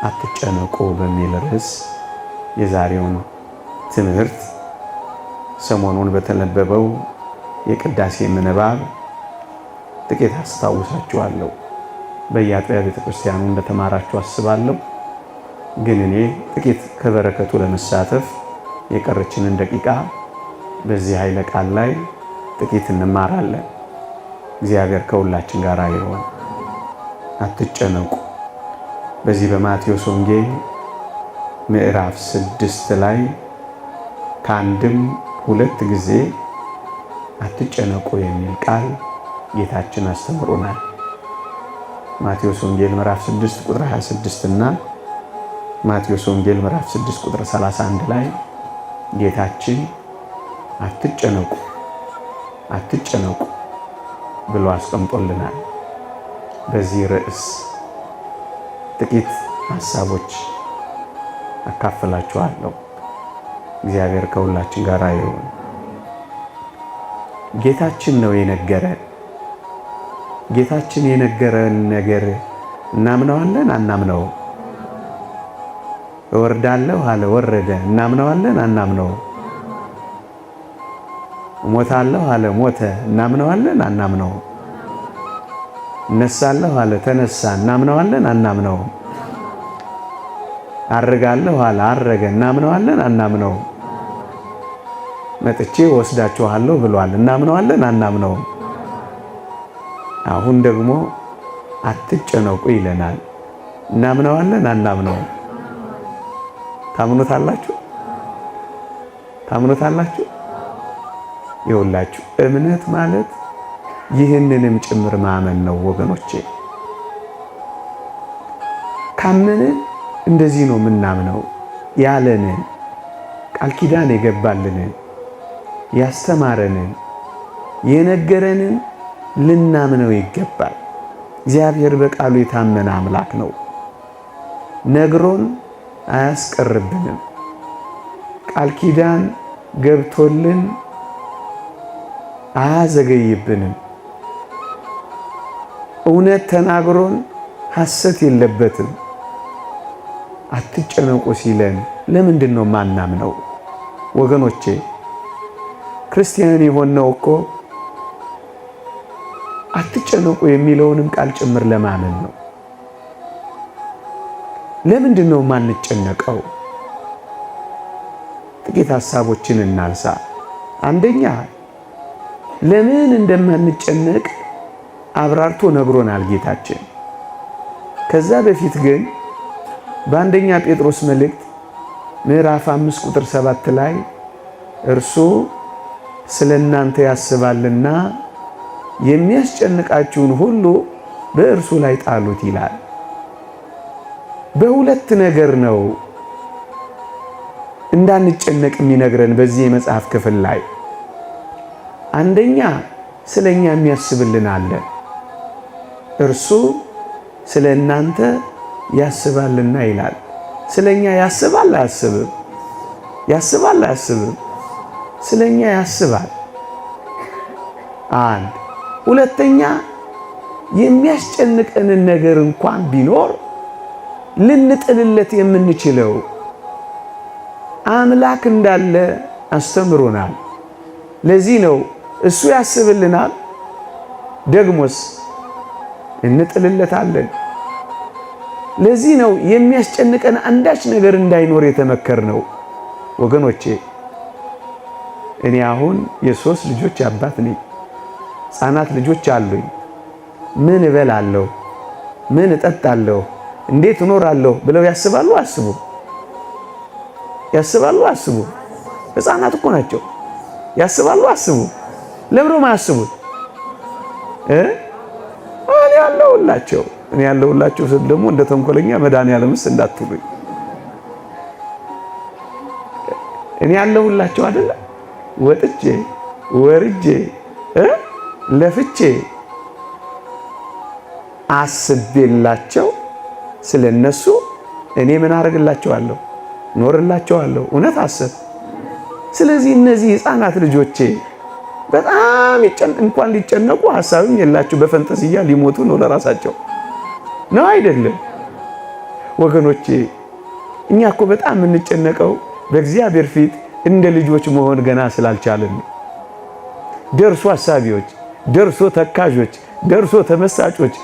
አትጨነቁ በሚል ርዕስ የዛሬውን ትምህርት ሰሞኑን በተነበበው የቅዳሴ ምንባብ ጥቂት አስታውሳችኋለሁ። በየአጥቢያ ቤተክርስቲያኑ እንደተማራችሁ አስባለሁ። ግን እኔ ጥቂት ከበረከቱ ለመሳተፍ የቀረችንን ደቂቃ በዚህ ኃይለ ቃል ላይ ጥቂት እንማራለን። እግዚአብሔር ከሁላችን ጋር ይሁን። አትጨነቁ። በዚህ በማቴዎስ ወንጌል ምዕራፍ 6 ላይ ከአንድም 2 ጊዜ አትጨነቁ የሚል ቃል ጌታችን አስተምሮናል። ማቴዎስ ወንጌል ምዕራፍ 6 ቁጥር 26 እና ማቴዎስ ወንጌል ምዕራፍ 6 ቁጥር 31 ላይ ጌታችን አትጨነቁ አትጨነቁ ብሎ አስቀምጦልናል። በዚህ ርዕስ ጥቂት ሐሳቦች አካፍላችኋለሁ። እግዚአብሔር ከሁላችን ጋር ይሁን። ጌታችን ነው የነገረን። ጌታችን የነገረን ነገር እናምነዋለን አናምነው? እወርዳለሁ አለ፣ ወረደ። እናምነዋለን አናምነው? እሞታለሁ አለ፣ ሞተ። እናምነዋለን አናምነው? እነሳለሁ አለ፣ ተነሳ። እናምነዋለን አናምነው? አርጋለሁ አለ፣ አረገ። እናምነዋለን አናምነው? መጥቼ ወስዳችኋለሁ ብሏል። እናምነዋለን አናምነው? አሁን ደግሞ አትጨነቁ ይለናል። እናምነዋለን አናምነው? ታምኑታላችሁ? ታምኑታላችሁ? ይኸውላችሁ እምነት ማለት ይህንንም ጭምር ማመን ነው ወገኖቼ። ካመንን እንደዚህ ነው የምናምነው። ያለንን ቃል ኪዳን የገባልንን ያስተማረንን የነገረንን ልናምነው ይገባል። እግዚአብሔር በቃሉ የታመነ አምላክ ነው። ነግሮን አያስቀርብንም። ቃል ኪዳን ገብቶልን አያዘገይብንም። እውነት ተናግሮን ሐሰት የለበትም። አትጨነቁ ሲለን ለምንድን ነው ማናምነው? ወገኖቼ ክርስቲያን የሆነው እኮ አትጨነቁ የሚለውንም ቃል ጭምር ለማመን ነው። ለምንድን ነው ማንጨነቀው? ጥቂት ሐሳቦችን እናንሳ። አንደኛ ለምን እንደማንጨነቅ አብራርቶ ነግሮናል ጌታችን። ከዛ በፊት ግን በአንደኛ ጴጥሮስ መልእክት ምዕራፍ 5 ቁጥር 7 ላይ እርሱ ስለ እናንተ ያስባልና የሚያስጨንቃችሁን ሁሉ በእርሱ ላይ ጣሉት ይላል። በሁለት ነገር ነው እንዳንጨነቅ የሚነግረን በዚህ የመጽሐፍ ክፍል ላይ። አንደኛ ስለኛ የሚያስብልን አለ። እርሱ ስለ እናንተ ያስባልና ይላል። ስለኛ ያስባል አያስብም? ያስባል አያስብም? ስለኛ ያስባል። አንድ ሁለተኛ የሚያስጨንቀንን ነገር እንኳን ቢኖር ልንጥልለት የምንችለው አምላክ እንዳለ አስተምሮናል። ለዚህ ነው እሱ ያስብልናል፣ ደግሞስ እንጥልለታለን። ለዚህ ነው የሚያስጨንቀን አንዳች ነገር እንዳይኖር የተመከርነው። ወገኖቼ እኔ አሁን የ3 ልጆች አባት ነኝ። ሕፃናት ልጆች አሉኝ። ምን እበላለሁ? ምን እጠጣለሁ? እንዴት እኖራለሁ ብለው ያስባሉ? አስቡ። ያስባሉ? አስቡ። ሕፃናት እኮ ናቸው። ያስባሉ? አስቡ። ለምን ነው የማያስቡት? እኔ ያለሁላቸው ስል ደግሞ እንደ ተንኮለኛ መድኃኒዓለምስ እንዳትሉኝ። እኔ ያለሁላቸው አይደለ? ወጥቼ ወርጄ ለፍቼ አስቤላቸው ስለነሱ እኔ ምን አደርግላቸዋለሁ? ኖርላቸዋለሁ። እውነት አሰብ። ስለዚህ እነዚህ ሕፃናት ልጆቼ በጣም እንኳን ሊጨነቁ ሐሳብም የላቸው፣ በፈንጠዝያ ሊሞቱ ነው ለራሳቸው ነው አይደለም? ወገኖቼ እኛ እኮ በጣም የምንጨነቀው በእግዚአብሔር ፊት እንደ ልጆች መሆን ገና ስላልቻለን ነው። ደርሶ አሳቢዎች፣ ደርሶ ተካዦች፣ ደርሶ ተመሳጮች፣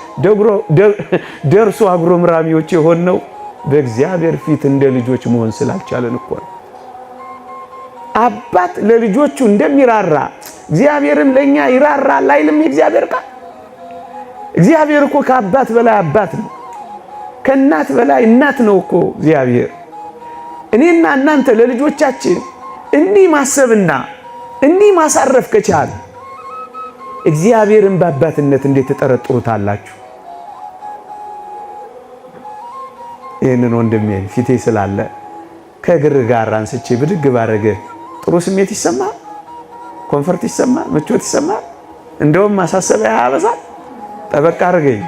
ደርሶ አጉረምራሚዎች የሆነው በእግዚአብሔር ፊት እንደ ልጆች መሆን ስላልቻለን እኮ ነው። አባት ለልጆቹ እንደሚራራ እግዚአብሔርም ለኛ ይራራል አይልም የእግዚአብሔር ቃል? እግዚአብሔር እኮ ከአባት በላይ አባት ነው። ከእናት በላይ እናት ነው እኮ እግዚአብሔር። እኔና እናንተ ለልጆቻችን እንዲህ ማሰብና እንዲህ ማሳረፍ ከቻለ እግዚአብሔርን በአባትነት እንዴት ተጠረጥሩታላችሁ? ይህንን ወንድሜን ፊቴ ስላለ ከእግር ጋር አንስቼ ብድግ ባረገ ጥሩ ስሜት ይሰማል፣ ኮንፈርት ይሰማል፣ ምቾት ይሰማል። እንደውም ማሳሰቢያ ያበዛል። ጠበቅ አድርገኝ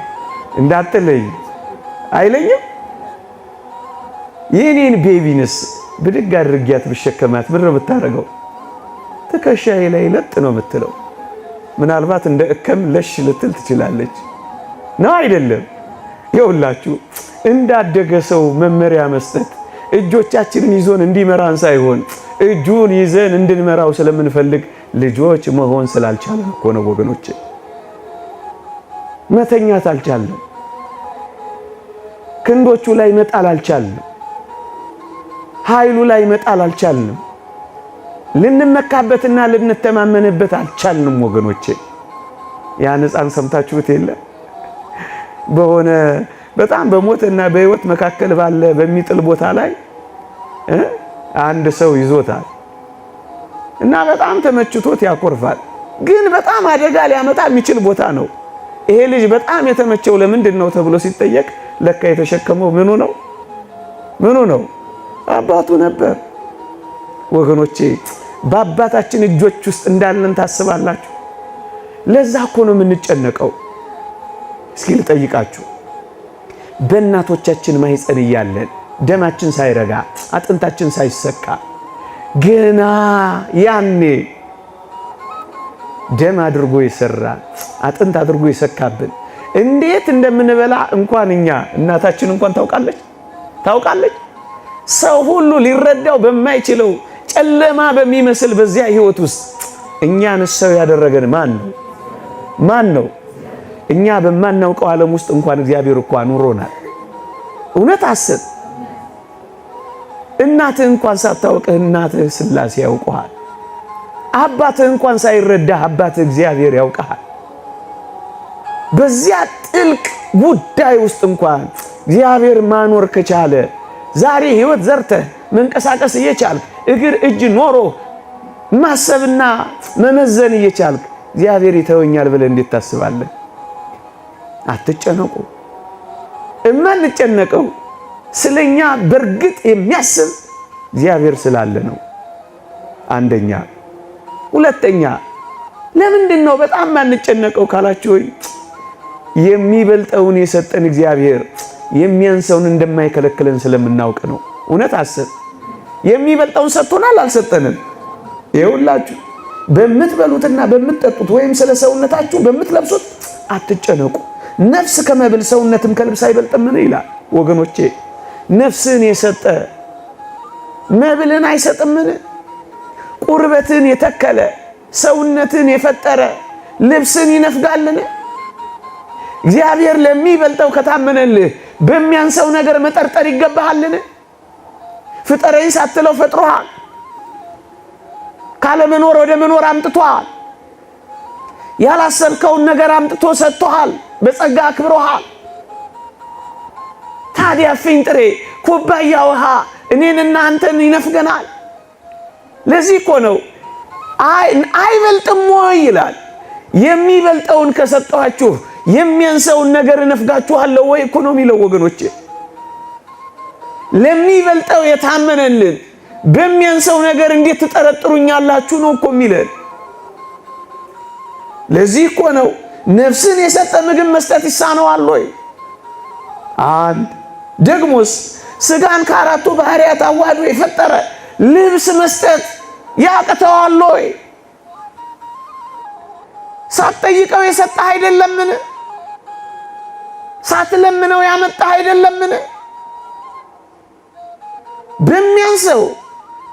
እንዳትለይ አይለኝም? የኔን ቤቢንስ ብድግ አድርጊያት ብሸከማት ምን ነው የምታረገው? ትከሻዬ ላይ ለጥ ነው የምትለው። ምናልባት እንደ እከም ለሽ ልትል ትችላለች። ነው አይደለም? ይኸውላችሁ እንዳደገ ሰው መመሪያ መስጠት እጆቻችንን ይዞን እንዲመራን ሳይሆን እጁን ይዘን እንድንመራው ስለምንፈልግ ልጆች መሆን ስላልቻለን እኮ ነው ወገኖቼ። መተኛት አልቻልንም። ክንዶቹ ላይ መጣል አልቻልንም። ኃይሉ ላይ መጣል አልቻልንም። ልንመካበትና ልንተማመንበት አልቻልንም ወገኖቼ። ያን ሕፃን ሰምታችሁት የለ? በሆነ በጣም በሞትና በሕይወት መካከል ባለ በሚጥል ቦታ ላይ አንድ ሰው ይዞታል እና በጣም ተመችቶት ያኮርፋል። ግን በጣም አደጋ ሊያመጣ የሚችል ቦታ ነው። ይሄ ልጅ በጣም የተመቸው ለምንድን ነው ተብሎ ሲጠየቅ ለካ የተሸከመው ምኑ ነው? አባቱ ነበር። ወገኖቼ በአባታችን እጆች ውስጥ እንዳለን ታስባላችሁ? ለዛ እኮ ነው የምንጨነቀው። እስኪ ልጠይቃችሁ፣ በእናቶቻችን ማህፀን እያለን ደማችን ሳይረጋ አጥንታችን ሳይሰካ ገና ያኔ ደም አድርጎ ይሰራ አጥንት አድርጎ ይሰካብን እንዴት እንደምንበላ እንኳን እኛ እናታችን እንኳን ታውቃለች። ሰው ሁሉ ሊረዳው በማይችለው ጨለማ በሚመስል በዚያ ህይወት ውስጥ እኛን ሰው ያደረገን ማን ነው? እኛ በማናውቀው ዓለም ውስጥ እንኳን እግዚአብሔር እኮ አኑሮናል። እውነት አስብ። እናትህ እንኳን ሳታውቅህ እናትህ ሥላሴ ያውቁሃል። አባትህ እንኳን ሳይረዳህ አባትህ እግዚአብሔር ያውቅሃል። በዚያ ጥልቅ ጉዳይ ውስጥ እንኳን እግዚአብሔር ማኖር ከቻለ ዛሬ ህይወት ዘርተህ መንቀሳቀስ እየቻልክ እግር እጅ ኖሮ ማሰብና መመዘን እየቻልክ እግዚአብሔር ይተወኛል ብለህ እንዴት ታስባለህ? አትጨነቁ። እማንጨነቀው ስለኛ በርግጥ የሚያስብ እግዚአብሔር ስላለ ነው። አንደኛ። ሁለተኛ ለምንድን ነው በጣም ማንጨነቀው ካላችሁ የሚበልጠውን የሰጠን እግዚአብሔር የሚያንሰውን እንደማይከለክለን ስለምናውቅ ነው። እውነት አስብ። የሚበልጠውን ሰጥቶናል አልሰጠንም? ይኸውላችሁ በምትበሉትና በምትጠጡት ወይም ስለ ሰውነታችሁ በምትለብሱት አትጨነቁ። ነፍስ ከመብል ሰውነትም ከልብስ አይበልጥምን ይላል። ወገኖቼ ነፍስን የሰጠ መብልን አይሰጥምን? ቁርበትን የተከለ ሰውነትን የፈጠረ ልብስን ይነፍጋልን? እግዚአብሔር ለሚበልጠው ከታመነልህ በሚያንሰው ነገር መጠርጠር ይገባሃልን? ፍጠረኝ ሳትለው ፈጥሮሃል። ካለመኖር ወደ መኖር አምጥቶሃል። ያላሰብከውን ነገር አምጥቶ ሰጥቶሃል። በጸጋ አክብሮሃል። ታዲያ ፍንጥሬ ኩባያ ውሃ እኔንና አንተን ይነፍገናል? ለዚህ እኮ ነው አይበልጥም ወይ ይላል። የሚበልጠውን ከሰጠኋችሁ የሚያንሰውን ነገር እነፍጋችኋለሁ ወይ እኮ ነው የሚለው ወገኖቼ። ለሚበልጠው የታመነልን በሚያንሰው ነገር እንዴት ትጠረጥሩኛላችሁ ነው እኮ የሚለን። ለዚህ እኮ ነው ነፍስን የሰጠ ምግብ መስጠት ይሳነዋል ወይ? አንድ ደግሞስ ስጋን ከአራቱ ባህሪያት አዋህዶ የፈጠረ ልብስ መስጠት ያቅተዋል ወይ? ሳትጠይቀው የሰጠህ አይደለምን? ሳትለምነው ያመጣህ አይደለምን? በሚያንሰው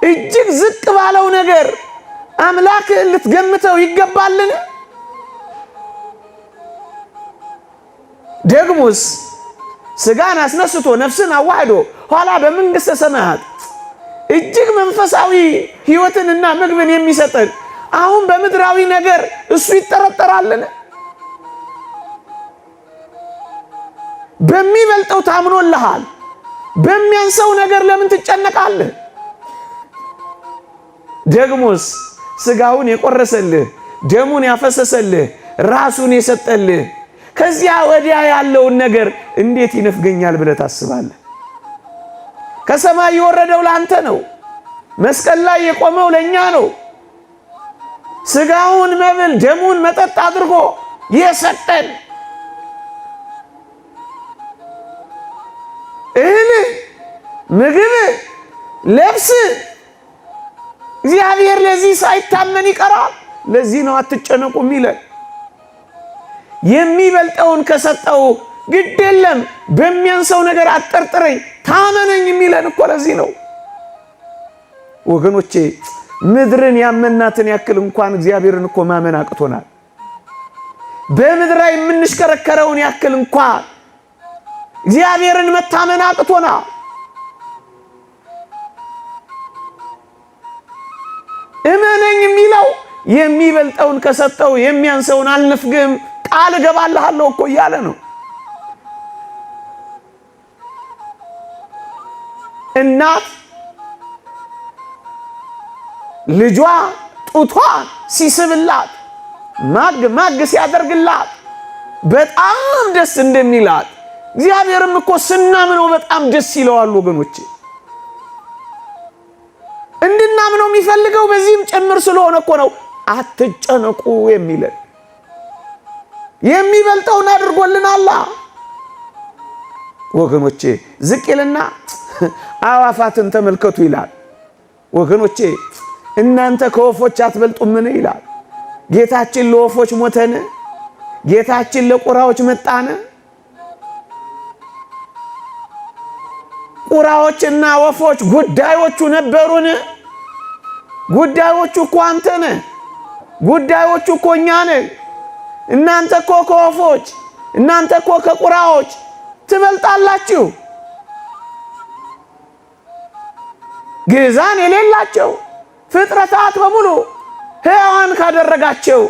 እጅግ ዝቅ ባለው ነገር አምላክ ልትገምተው ይገባልን? ደግሞስ ስጋን አስነስቶ ነፍስን አዋህዶ ኋላ በመንግሥተ ሰማያት እጅግ መንፈሳዊ ሕይወትንና ምግብን የሚሰጠን አሁን በምድራዊ ነገር እሱ ይጠረጠራልን? በሚበልጠው ታምኖልሃል። በሚያንሰው ነገር ለምን ትጨነቃለህ? ደግሞስ ስጋውን የቆረሰልህ ደሙን ያፈሰሰልህ ራሱን የሰጠልህ ከዚያ ወዲያ ያለውን ነገር እንዴት ይነፍገኛል ብለህ ታስባለህ? ከሰማይ የወረደው ላንተ ነው። መስቀል ላይ የቆመው ለኛ ነው። ስጋውን መብል ደሙን መጠጥ አድርጎ የሰጠን እህል ምግብ ልብስ እግዚአብሔር ለዚህ ሳይታመን ይቀራል። ለዚህ ነው አትጨነቁ የሚለን። የሚበልጠውን ከሰጠው ግድ የለም በሚያንሰው ነገር አጠርጥረኝ ታመነኝ የሚለን እኮ ለዚህ ነው። ወገኖቼ ምድርን ያመናትን ያክል እንኳን እግዚአብሔርን እኮ ማመን አቅቶናል። በምድር ላይ የምንሽከረከረውን ያክል እንኳን እግዚአብሔርን መታመን አቅቶናል። እመነኝ የሚለው የሚበልጠውን ከሰጠው የሚያንሰውን አልነፍግም ቃል እገባልሃለሁ እኮ እያለ ነው። እናት ልጇ ጡቷን ሲስብላት ማግ ሲያደርግላት በጣም ደስ እንደሚላት እግዚአብሔርም እኮ ስናምነው በጣም ደስ ይለዋል። ወገኖቼ እንድናምነው የሚፈልገው በዚህም ጭምር ስለሆነ እኮ ነው አትጨነቁ የሚለን። የሚበልጠውን አድርጎልናል። ወገኖቼ ዝቅ ይልና አዋፋትን ተመልከቱ ይላል። ወገኖቼ እናንተ ከወፎች አትበልጡምን ይላል። ጌታችን ለወፎች ሞተን? ጌታችን ለቁራዎች መጣን? ቁራዎችና ወፎች ጉዳዮቹ ነበሩን? ጉዳዮቹ እኮ አንተ ነህ። ጉዳዮቹ እኮ እኛ ነን። እናንተ እኮ ከወፎች እናንተ እኮ ከቁራዎች ትበልጣላችሁ። ግዛን የሌላቸው ፍጥረታት በሙሉ ሕያዋን ካደረጋቸው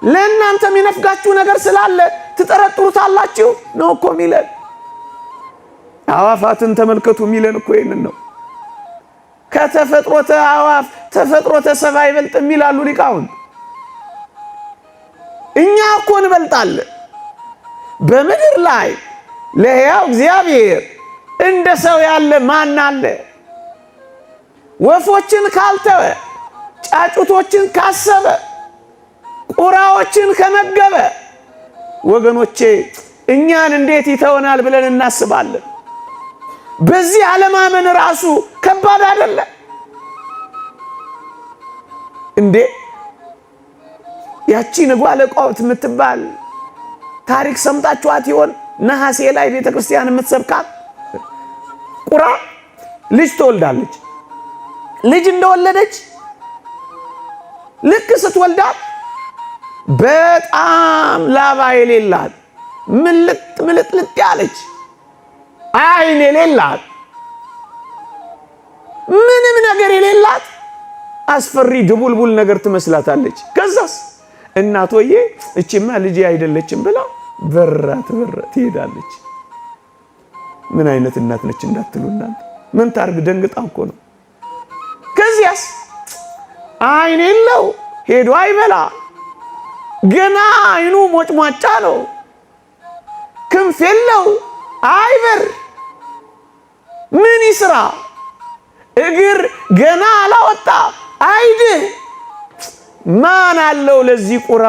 ለእናንተ የሚነፍጋችሁ ነገር ስላለ ትጠረጥሩታላችሁ ነው እኮ የሚለን። አዋፋትን ተመልከቱ የሚለን እኮ ይህንን ነው። ከተፈጥሮተ አዋፍ ተፈጥሮተ ሰብእ አይበልጥም ይላሉ ሊቃውንት። እኛ እኮ እንበልጣለን። በምድር ላይ ለሕያው እግዚአብሔር እንደ ሰው ያለ ማን አለ? ወፎችን ካልተወ፣ ጫጩቶችን ካሰበ፣ ቁራዎችን ከመገበ ወገኖቼ እኛን እንዴት ይተወናል ብለን እናስባለን? በዚህ አለማመን ራሱ ከባድ አይደለ እንዴ? ያቺ ንጓለ ቋውት የምትባል ታሪክ ሰምታችኋት ይሆን? ነሐሴ ላይ ቤተክርስቲያን የምትሰብካት ቁራ ልጅ ትወልዳለች። ልጅ እንደወለደች ልክ ስትወልዳት በጣም ላባ የሌላት ምልጥልጥ ያለች አይን የሌላት ምንም ነገር የሌላት አስፈሪ ድቡልቡል ነገር ትመስላታለች። ከዛስ እናቶዬ እቺማ ልጅ አይደለችም ብላ በራት ትሄዳለች። ምን አይነት እናት ነች እንዳትሉ እናንተ። ምን ታርግ ደንግጣ እኮ ነው። ከዚያስ አይን የለው ሄዶ አይበላ፣ ገና አይኑ ሞጭሟጫ ነው። ክንፍ የለው አይበር፣ ምን ይስራ? እግር ገና አላወጣ አይድህ። ማን አለው ለዚህ ቁራ?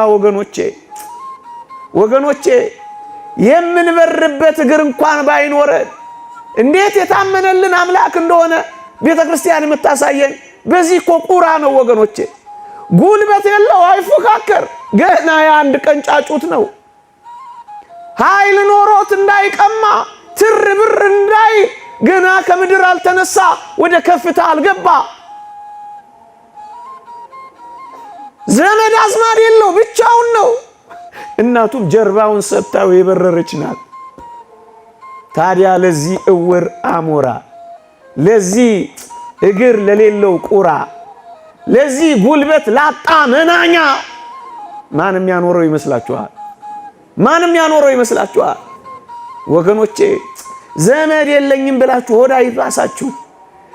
ወገኖቼ የምንበርበት እግር እንኳን ባይኖረን እንዴት የታመነልን አምላክ እንደሆነ ቤተክርስቲያን የምታሳየን በዚህ እኮ ቁራ ነው ወገኖቼ። ጉልበት የለው አይፎካከር፣ ገና የአንድ ቀን ጫጩት ነው። ኃይል ኖሮት እንዳይቀማ ትር ብር እንዳይ ገና ከምድር አልተነሳ፣ ወደ ከፍታ አልገባ። ዘመድ አዝማድ የለው፣ ብቻውን ነው። እናቱም ጀርባውን ሰጥታው የበረረች ናት። ታዲያ ለዚህ እውር አሞራ፣ ለዚህ እግር ለሌለው ቁራ፣ ለዚህ ጉልበት ላጣ መናኛ ማንም ያኖረው ይመስላችኋል? ማንም ያኖረው ይመስላችኋል? ወገኖቼ ዘመድ የለኝም ብላችሁ ሆዳ ይባሳችሁ።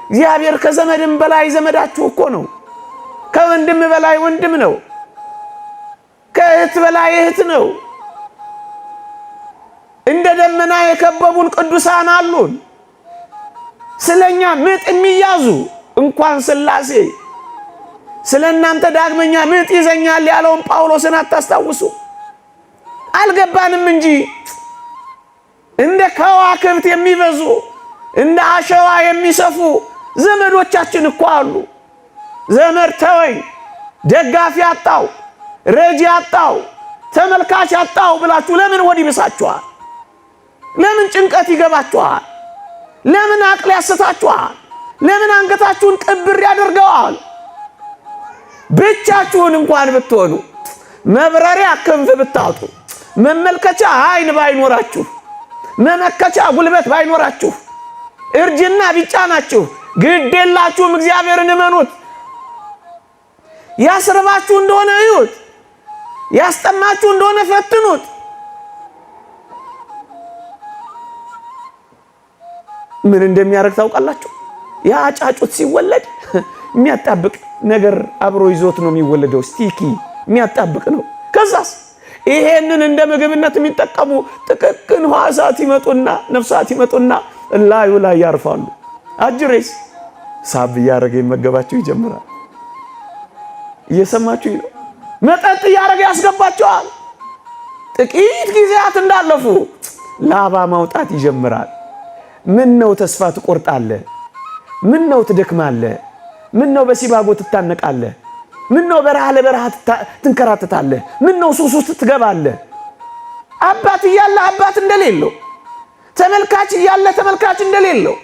እግዚአብሔር ከዘመድም በላይ ዘመዳችሁ እኮ ነው። ከወንድም በላይ ወንድም ነው። ከእህት በላይ እህት ነው። እንደ ደመና የከበቡን ቅዱሳን አሉን። ስለኛ ምጥ የሚያዙ እንኳን ሥላሴ ስለናንተ ዳግመኛ ምጥ ይዘኛል ያለውን ጳውሎስን አታስታውሱ? አልገባንም እንጂ እንደ ከዋክብት የሚበዙ እንደ አሸዋ የሚሰፉ ዘመዶቻችን እኮ አሉ። ዘመድ ተወኝ፣ ደጋፊ አጣው፣ ረጂ አጣው፣ ተመልካች አጣው ብላችሁ ለምን ወዲ ብሳችኋል? ለምን ጭንቀት ይገባችኋል? ለምን አቅል ያስታችኋል? ለምን አንገታችሁን ቅብር ያደርገዋል? ብቻችሁን እንኳን ብትሆኑ፣ መብረሪያ ክንፍ ብታጡ፣ መመልከቻ አይን ባይኖራችሁ፣ መመከቻ ጉልበት ባይኖራችሁ፣ እርጅና ቢጫናችሁ ግድ የላችሁም። እግዚአብሔርን እመኑት። ያስርባችሁ እንደሆነ እዩት፣ ያስጠማችሁ እንደሆነ ፈትኑት። ምን እንደሚያደርግ ታውቃላችሁ? ያ ጫጩት ሲወለድ የሚያጣብቅ ነገር አብሮ ይዞት ነው የሚወለደው። ስቲኪ የሚያጣብቅ ነው። ከዛስ ይሄንን እንደ ምግብነት የሚጠቀሙ ጥቅቅን ሕዋሳት ይመጡና ነፍሳት ይመጡና ላዩ ላይ ያርፋሉ። አጅሬስ ሳብ እያደረገ ይመገባቸው ይጀምራል። እየሰማችሁ ነው። መጠጥ እያደረገ ያስገባቸዋል። ጥቂት ጊዜያት እንዳለፉ ላባ ማውጣት ይጀምራል። ምን ነው ተስፋ ትቆርጣለህ? ምን ነው ትደክማለህ? ምን ነው በሲባጎ ትታነቃለህ? ምን ነው በረሃ ለበረሃ ትንከራተታለህ? ምን ነው ሱስ ውስጥ ትገባለህ? አባት እያለ አባት እንደሌለው፣ ተመልካች እያለ ተመልካች እንደሌለው፣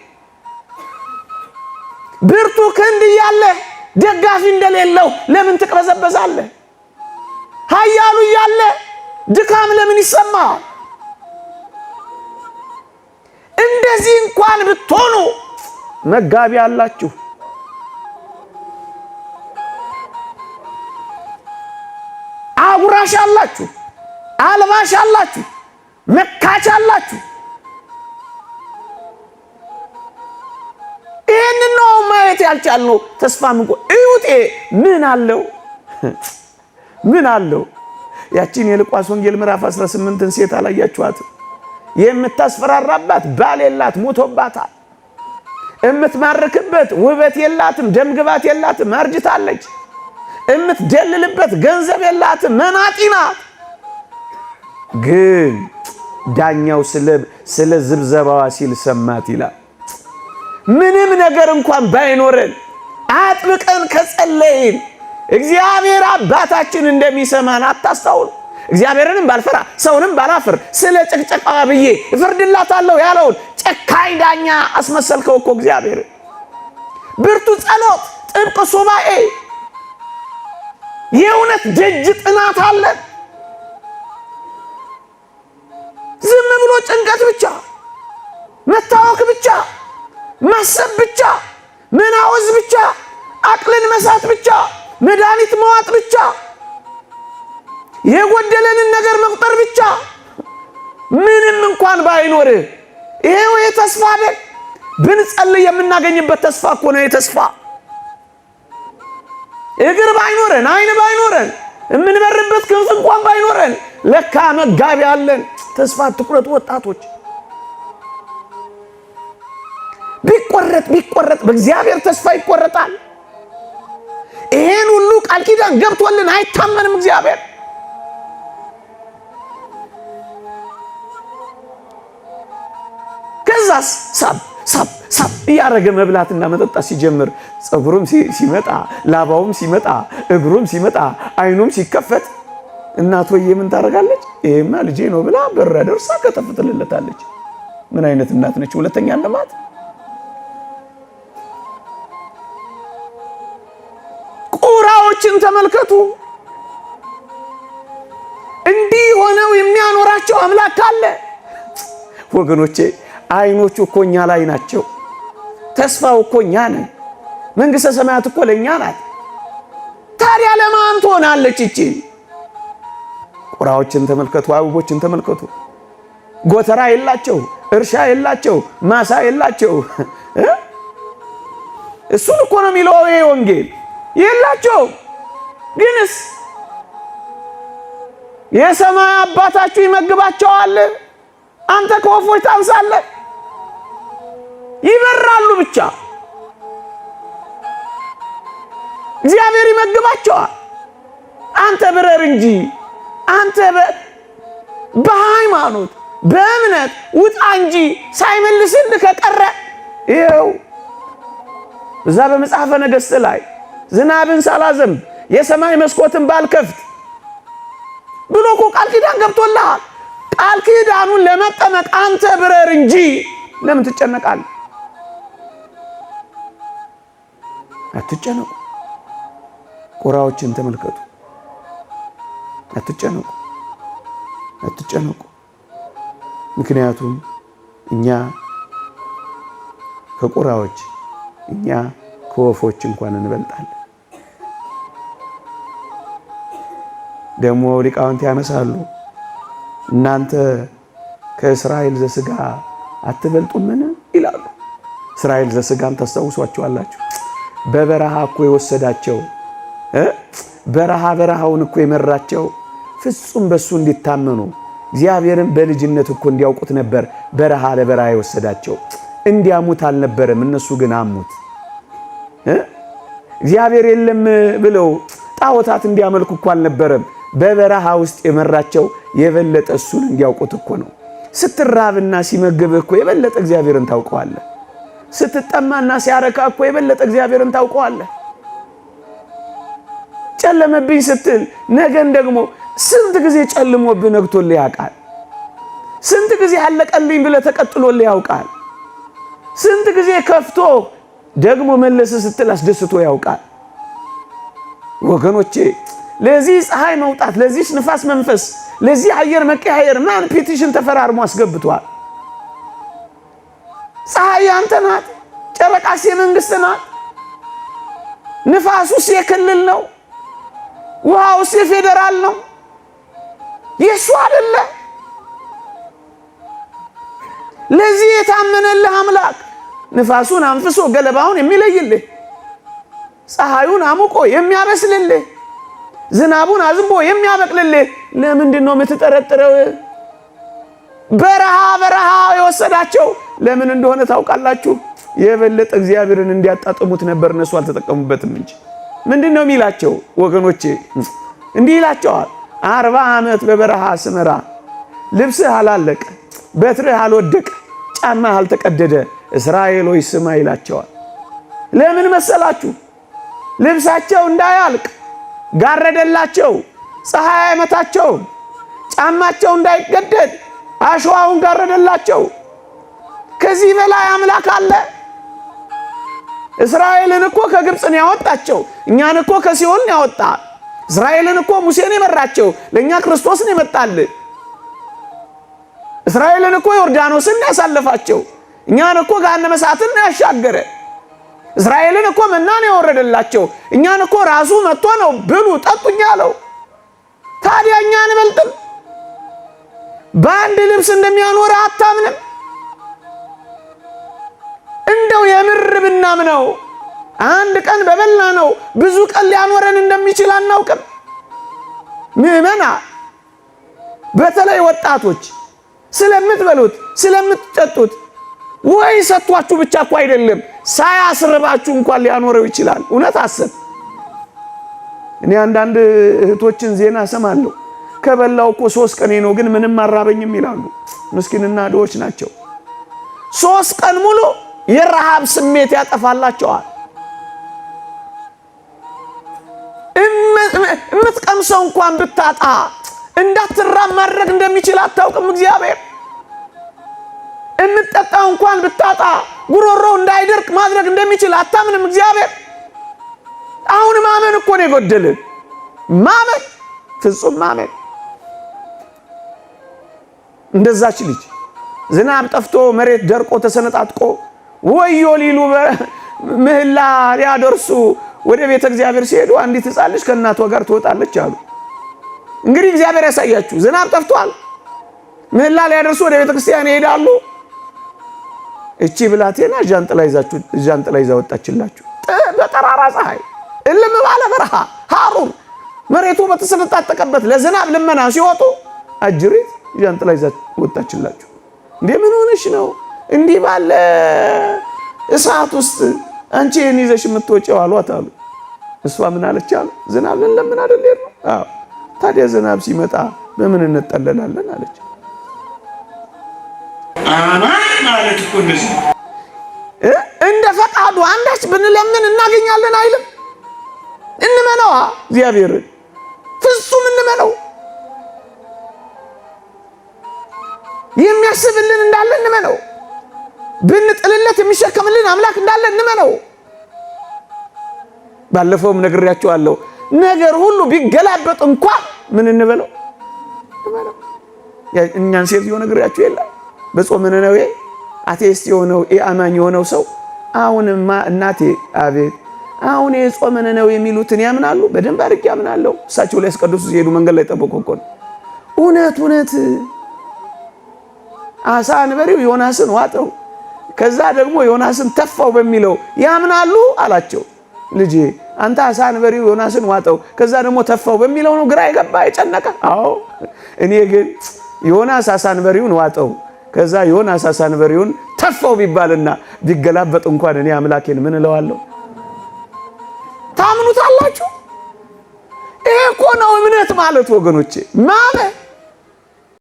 ብርቱ ክንድ እያለ ደጋፊ እንደሌለው ለምን ትቅበዘበዛለህ? ኃያሉ እያለ ድካም ለምን ይሰማል? እንደዚህ እንኳን ብትሆኑ መጋቢ አላችሁ። አጉራሽ አላችሁ፣ አልባሽ አላችሁ፣ መካች አላችሁ። ይህንን ነው ማየት ያልቻልነው። ተስፋ ምን እዩቴ ምን አለው? ምን አለው? ያቺን የሉቃስ ወንጌል ምዕራፍ 18ን ሴት አላያችኋትም? የምታስፈራራባት ባል የላት ሞቶባታል። የምትማርክበት ውበት የላትም፣ ደምግባት የላትም፣ አርጅታለች። የምትደልልበት ገንዘብ የላትም፣ መናጢ ናት። ግን ዳኛው ስለ ዝብዘባዋ ሲል ሰማት ይላል። ምንም ነገር እንኳን ባይኖረን አጥብቀን ከጸለይን እግዚአብሔር አባታችን እንደሚሰማን አታስታውሉ? እግዚአብሔርንም ባልፈራ ሰውንም ባላፍር ስለ ጭቅጨቃዋ ብዬ እፈርድላታለሁ ያለውን ጨካኝ ዳኛ አስመሰልከው እኮ እግዚአብሔር። ብርቱ ጸሎት፣ ጥብቅ ሱባኤ፣ የእውነት ደጅ ጥናት አለን። ዝም ብሎ ጭንቀት ብቻ፣ መታወክ ብቻ፣ ማሰብ ብቻ፣ መናወዝ ብቻ፣ አቅልን መሳት ብቻ፣ መድኃኒት መዋጥ ብቻ፣ የጎደለንን ነገር መቁጠር ብቻ። ምንም እንኳን ባይኖርህ ይሄው የተስፋ አይደል? ብንጸልይ የምናገኝበት ተስፋ እኮ ነው። የተስፋ እግር ባይኖረን፣ አይን ባይኖረን፣ የምንበርበት ክንፍ እንኳን ባይኖረን ለካ መጋቢ አለን። ተስፋ አትቁረጡ ወጣቶች። ቢቆረጥ በእግዚአብሔር ተስፋ ይቆረጣል። ይሄን ሁሉ ቃል ኪዳን ገብቶልን አይታመንም እግዚአብሔር። ከዛስ ሳብ እያረገ መብላትና መጠጣት ሲጀምር ፀጉሩም ሲመጣ፣ ላባውም ሲመጣ፣ እግሩም ሲመጣ፣ አይኑም ሲከፈት እናት ወይ ምን ታረጋለች? ይሄማ ልጄ ነው ብላ በራ ደርሳ ከተፈተለለታለች። ምን አይነት እናት ነች? ሁለተኛ እንደማት ቁራዎችን ተመልከቱ። እንዲህ ሆነው የሚያኖራቸው አምላክ አለ። ወገኖቼ አይኖቹ እኮ እኛ ላይ ናቸው። ተስፋው እኮ እኛ ነን። መንግሥተ ሰማያት እኮ ለእኛ ናት። ታዲያ ለማን ትሆናለች እቺ? ቁራዎችን ተመልከቱ፣ አበቦችን ተመልከቱ። ጎተራ የላቸው፣ እርሻ የላቸው፣ ማሳ የላቸው። እሱን እኮ ነው የሚለው ይሄ ወንጌል። የላቸው ግንስ የሰማይ አባታችሁ ይመግባቸዋል። አንተ ከወፎች ታንሳለህ። ይበራሉ ብቻ፣ እግዚአብሔር ይመግባቸዋል። አንተ ብረር እንጂ አንተ በሃይማኖት በእምነት ውጣ እንጂ ሳይመልስልህ ከቀረ ይኸው እዛ በመጽሐፈ ነገሥት ላይ ዝናብን ሳላዘንብ የሰማይ መስኮትን ባልከፍት ብሎ እኮ ቃል ኪዳን ገብቶልሃል። ቃል ኪዳኑን ለመጠመቅ አንተ ብረር እንጂ ለምን ትጨነቃለህ? አትጨነቁ። ቁራዎችን ተመልከቱ። አትጨነቁ፣ አትጨነቁ። ምክንያቱም እኛ ከቁራዎች እኛ ከወፎች እንኳን እንበልጣለን። ደግሞ ሊቃውንት ያነሳሉ፣ እናንተ ከእስራኤል ዘሥጋ አትበልጡምን ይላሉ። እስራኤል ዘሥጋን ታስታውሷቸዋላችሁ። በበረሃ እኮ የወሰዳቸው በረሃውን እኮ የመራቸው ፍጹም በሱ እንዲታመኑ እግዚአብሔርን በልጅነት እኮ እንዲያውቁት ነበር። በረሃ ለበረሃ የወሰዳቸው እንዲያሙት አልነበረም። እነሱ ግን አሙት። እግዚአብሔር የለም ብለው ጣዖታት እንዲያመልኩ እኮ አልነበረም። በበረሃ ውስጥ የመራቸው የበለጠ እሱን እንዲያውቁት እኮ ነው። ስትራብና ሲመግብህ እኮ የበለጠ እግዚአብሔርን ታውቀዋለህ። ስትጠማና ሲያረካ እኮ የበለጠ እግዚአብሔርን ታውቀዋለህ። ጨለመብኝ ስትል ነገን ደግሞ ስንት ጊዜ ጨልሞብህ ነግቶልህ ያውቃል። ስንት ጊዜ አለቀልኝ ብለህ ተቀጥሎልህ ያውቃል። ስንት ጊዜ ከፍቶ ደግሞ መለስ ስትል አስደስቶ ያውቃል። ወገኖቼ ለዚህ ፀሐይ መውጣት፣ ለዚህ ንፋስ መንፈስ፣ ለዚህ አየር መቀያየር ማን ፔቲሽን ተፈራርሞ አስገብቷል? ፀሐይ ያንተ ናት። ጨረቃስ የመንግስት ናት። ንፋሱስ የክልል ነው። ውሃውስ የፌዴራል ነው። የሱ አይደለ? ለዚህ የታመነልህ አምላክ ንፋሱን አንፍሶ ገለባውን የሚለይልህ፣ ፀሐዩን አሙቆ የሚያበስልልህ፣ ዝናቡን አዝንቦ የሚያበቅልልህ ለምንድን ነው የምትጠረጥረው? በረሃ የወሰዳቸው ለምን እንደሆነ ታውቃላችሁ? የበለጠ እግዚአብሔርን እንዲያጣጥሙት ነበር። እነሱ አልተጠቀሙበትም እንጂ ምንድን ነው የሚላቸው ወገኖቼ? እንዲህ ይላቸዋል። 40 ዓመት በበረሃ ስመራ ልብስህ አላለቀ፣ በትርህ አልወደቀ፣ ጫማህ አልተቀደደ፣ እስራኤል ሆይ ስማ ይላቸዋል። ለምን መሰላችሁ? ልብሳቸው እንዳያልቅ ጋረደላቸው። ፀሐይ አይመታቸው። ጫማቸው እንዳይቀደድ አሸዋውን ጋረደላቸው። ከዚህ በላይ አምላክ አለ? እስራኤልን እኮ ከግብፅ ነው ያወጣቸው። እኛን እኮ ከሲኦል ነው ያወጣ። እስራኤልን እኮ ሙሴን የመራቸው፣ ለኛ ክርስቶስን የመጣል። እስራኤልን እኮ ዮርዳኖስን ያሳለፋቸው፣ እኛን እኮ ገሃነመ እሳትን ያሻገረ። እስራኤልን እኮ መናን ያወረደላቸው፣ እኛን እኮ ራሱ መጥቶ ነው ብሉ ጠጡኝ ያለው። ታዲያ እኛን እንበልጥም? በአንድ ልብስ እንደሚያኖር አታምንም? እንደው የምር ብናምነው አንድ ቀን በበላ ነው ብዙ ቀን ሊያኖረን እንደሚችል አናውቅም? ምዕመና በተለይ ወጣቶች ስለምትበሉት ስለምትጠጡት ወይ ሰጥቷችሁ ብቻ እኮ አይደለም ሳያስርባችሁ እንኳን ሊያኖረው ይችላል። እውነት አስብ። እኔ አንዳንድ እህቶችን ዜና ሰማለሁ። ከበላው እኮ 3 ቀን ነው ግን ምንም አራበኝም ይላሉ። ምስኪንና ድሆች ናቸው። 3 ቀን ሙሉ የረሃብ ስሜት ያጠፋላቸዋል። እምትቀምሰው እንኳን ብታጣ እንዳትራብ ማድረግ እንደሚችል አታውቅም እግዚአብሔር? እምትጠጣው እንኳን ብታጣ ጉሮሮ እንዳይደርቅ ማድረግ እንደሚችል አታምንም እግዚአብሔር? አሁን ማመን እኮ ነው የጎደለን። ማመን፣ ፍጹም ማመን። እንደዛች ልጅ ዝናብ ጠፍቶ መሬት ደርቆ ተሰነጣጥቆ ወዮ ሊሉ ምህላ ሊያደርሱ ወደ ቤተ እግዚአብሔር ሲሄዱ አንዲት ሕፃን ልጅ ከእናቷ ጋር ትወጣለች አሉ። እንግዲህ እግዚአብሔር ያሳያችሁ። ዝናብ ጠፍቷል፣ ምህላ ሊያደርሱ ወደ ቤተ ክርስቲያን ይሄዳሉ። እቺ ብላቴና ጃንጥላ ይዛ ወጣችላችሁ። በጠራራ ፀሐይ፣ እልም ባለ በረሃ ሐሩር፣ መሬቱ በተሰነጣጠቀበት ለዝናብ ልመና ሲወጡ አጅሪት ጃንጥላ ይዛ ወጣችላችሁ። እንዴ ምን ሆነሽ ነው እንዲህ ባለ እሳት ውስጥ አንቺ እኔ ይዘሽ የምትወጪው አሏት አሉ። እሷ ምን አለች አሉ? ዝናብ ለምን አይደል ነው? አዎ ታዲያ ዝናብ ሲመጣ በምን እንጠለላለን አለች። አማን ማለት እኮ እንደዚህ እንደ ፈቃዱ አንዳች ብንለምን እናገኛለን አይልም? እንመነዋ፣ እግዚአብሔርን ፍጹም እንመነው። የሚያስብልን እንዳለ እንመነው። ብንጥልለት የሚሸከምልን አምላክ እንዳለ እንመነው። ባለፈውም ነግሬያችኋለሁ። ነገር ሁሉ ቢገላበጥ እንኳን ምን እንበለው? እንመነው። እኛን ሴትዮ ነግሬያችሁ የለ በጾመ ነነዌ አቴስት የሆነው አማኝ የሆነው ሰው አሁንማ እናቴ አቤት አሁን የጾመ ነነዌ የሚሉትን ያምናሉ። በደንብ አድርጌ ያምናለሁ። እሳቸው ላይ ያስቀድሱ ሲሄዱ መንገድ ላይ ጠበቁ እኮ ነው። እውነት አሳ አንበሪው ዮናስን ዋጠው፣ ከዛ ደግሞ ዮናስን ተፋው በሚለው ያምናሉ አላቸው። ልጄ አንተ አሳ አንበሪው ዮናስን ዋጠው፣ ከዛ ደግሞ ተፋው በሚለው ነው ግራ የገባ የጨነቀ። አዎ እኔ ግን ዮናስ አሳ አንበሪውን ዋጠው፣ ከዛ ዮናስ አሳ አንበሪውን ተፋው ቢባልና ቢገላበጥ እንኳን እኔ አምላኬን ምን እለዋለሁ? ታምኑታላችሁ? ይሄ እኮ ነው እምነት ማለት ወገኖቼ። ማመን